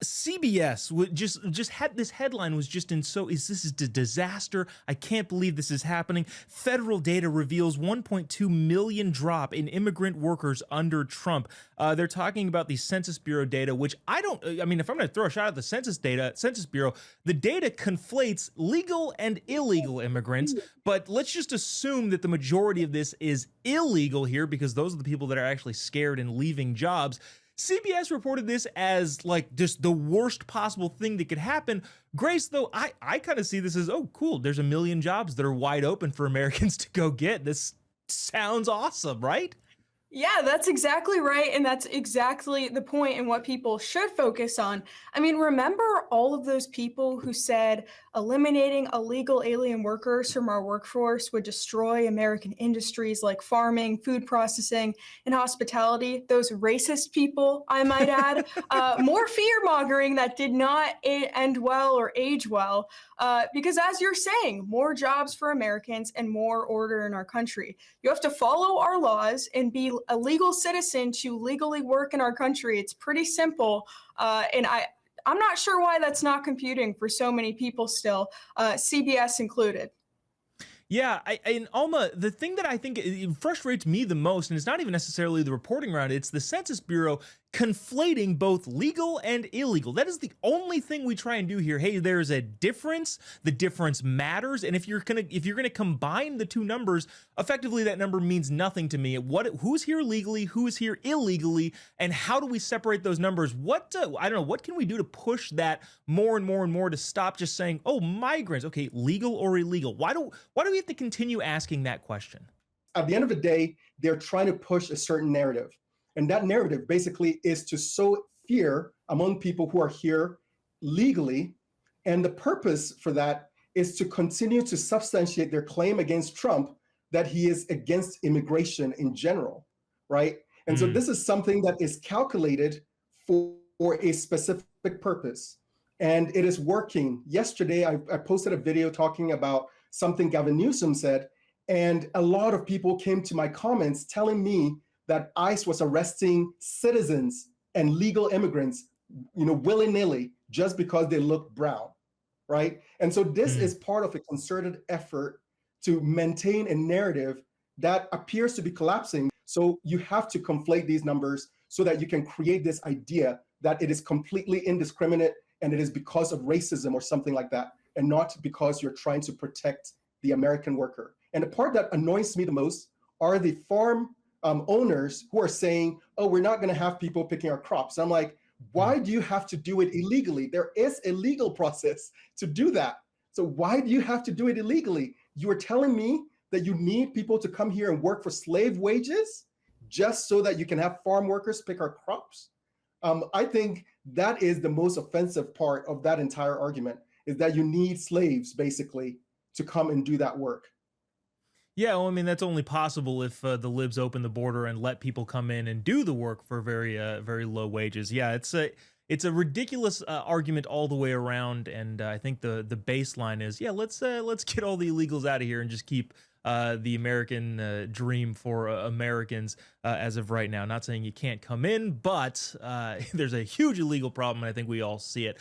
CBS would just had this headline was just in so is this is a disaster. I can't believe this is happening. Federal data reveals 1.2 million drop in immigrant workers under Trump. They're talking about the Census Bureau data, which I mean, if I'm going to throw a shot at the Census Bureau, the data conflates legal and illegal immigrants. But let's just assume that the majority of this is illegal here because those are the people that are actually scared and leaving jobs. CBS reported this as like just the worst possible thing that could happen. Grace, though, I kind of see this as, oh, cool. There's a million jobs that are wide open for Americans to go get. This sounds awesome, right? Yeah, that's exactly right. And that's exactly the point and what people should focus on. I mean, remember all of those people who said eliminating illegal alien workers from our workforce would destroy American industries like farming, food processing, and hospitality? Those racist people, I might add. More fear mongering that did not end well or age well. Because as you're saying, more jobs for Americans and more order in our country. You have to follow our laws and be a legal citizen to legally work in our country. It's pretty simple. I'm not sure why that's not computing for so many people still, CBS included. Yeah, and Alma, the thing that I think it frustrates me the most, and it's not even necessarily the reporting around it, it's the Census Bureau conflating both legal and illegal. That is the only thing we try and do here. Hey, there's a difference. The difference matters, and if you're gonna combine the two numbers, effectively that number means nothing to me. Who's here legally, who's here illegally, and how do we separate those numbers? I don't know. What can we do to push that more and more and more to stop just saying, oh, migrants, okay, legal or illegal? Why do we have to continue asking that question? At the end of the day, they're trying to push a certain narrative. And that narrative basically is to sow fear among people who are here legally. And the purpose for that is to continue to substantiate their claim against Trump that he is against immigration in general, right? And so this is something that is calculated for a specific purpose. And it is working. Yesterday, I posted a video talking about something Gavin Newsom said, and a lot of people came to my comments telling me that ICE was arresting citizens and legal immigrants, willy-nilly, just because they look brown, right? And so this is part of a concerted effort to maintain a narrative that appears to be collapsing. So you have to conflate these numbers so that you can create this idea that it is completely indiscriminate and it is because of racism or something like that, and not because you're trying to protect the American worker. And the part that annoys me the most are the farm owners who are saying, oh, we're not going to have people picking our crops. I'm like, why do you have to do it illegally? There is a legal process to do that. So why do you have to do it illegally? You are telling me that you need people to come here and work for slave wages just so that you can have farm workers pick our crops? I think that is the most offensive part of that entire argument, is that you need slaves basically to come and do that work. Yeah, well, I mean, that's only possible if the libs open the border and let people come in and do the work for very low wages. Yeah, it's a ridiculous argument all the way around, and I think the baseline is, yeah, let's get all the illegals out of here and just keep the American dream for Americans as of right now. Not saying you can't come in, but there's a huge illegal problem, and I think we all see it.